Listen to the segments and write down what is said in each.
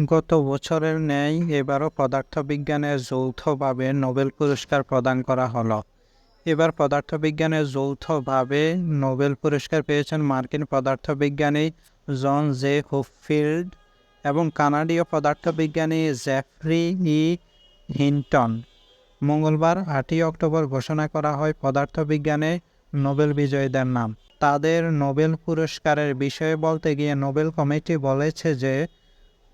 গত বছরের ন্যায় এবারও পদার্থবিজ্ঞানে যৌথভাবে নোবেল পুরস্কার প্রদান করা হলো। এবার পদার্থবিজ্ঞানে যৌথভাবে নোবেল পুরস্কার পেয়েছেন মার্কিন পদার্থবিজ্ঞানী জন জে হুফিল্ড এবং কানাডীয় পদার্থবিজ্ঞানী জেফ্রি ই হিন্টন। মঙ্গলবার 8 অক্টোবর ঘোষণা করা হয় পদার্থবিজ্ঞানে নোবেল বিজয়ীদের নাম। তাদের নোবেল পুরস্কারের বিষয়ে বলতে গিয়ে নোবেল কমিটি বলেছে যে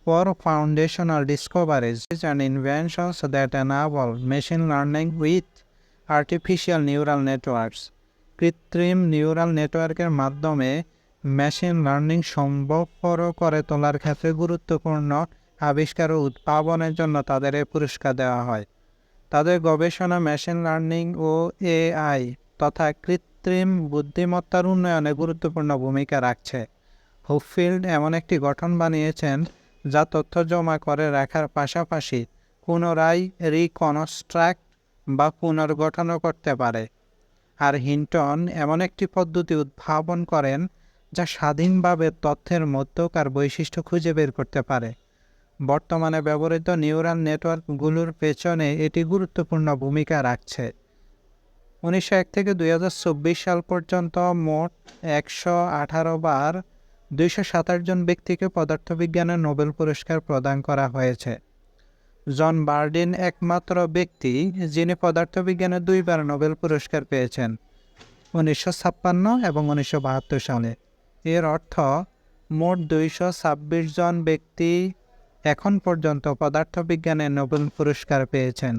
for foundational discoveries and inventions that enable machine learning with artificial neural networks, কৃত্রিম নিউরাল নেটওয়ার্কের মাধ্যমে মেশিন লার্নিং সম্ভবপর করে তোলার ক্ষেত্রে গুরুত্বপূর্ণ আবিষ্কার ও উদ্ভাবনের জন্য তাদের এই পুরস্কার দেওয়া হয়। তাদের গবেষণা মেশিন লার্নিং ও এআই তথা কৃত্রিম বুদ্ধিমত্তার উন্নয়নে গুরুত্বপূর্ণ ভূমিকা রাখছে। হুফিল্ড এমন একটি গঠন বানিয়েছেন যা তথ্য জমা করে রাখার পাশাপাশি পুনরায় রিকনস্ট্রাক্ট বা পুনর্গঠনও করতে পারে। আর হিন্টন এমন একটি পদ্ধতি উদ্ভাবন করেন যা স্বাধীনভাবে তথ্যের মধ্যকার বৈশিষ্ট্য খুঁজে বের করতে পারে। বর্তমানে ব্যবহৃত নিউরাল নেটওয়ার্কগুলোর পেছনে এটি গুরুত্বপূর্ণ ভূমিকা রাখছে। 1901 থেকে 2024 সাল পর্যন্ত মোট 118 বার 227 জন ব্যক্তিকে পদার্থবিজ্ঞানে নোবেল পুরস্কার প্রদান করা হয়েছে। জন বার্ডিন একমাত্র ব্যক্তি যিনি পদার্থবিজ্ঞানে 2 বার নোবেল পুরস্কার পেয়েছেন, 1956 এবং 1972 সালে। এর অর্থ মোট 226 জন ব্যক্তি এখন পর্যন্ত পদার্থবিজ্ঞানে নোবেল পুরস্কার পেয়েছেন।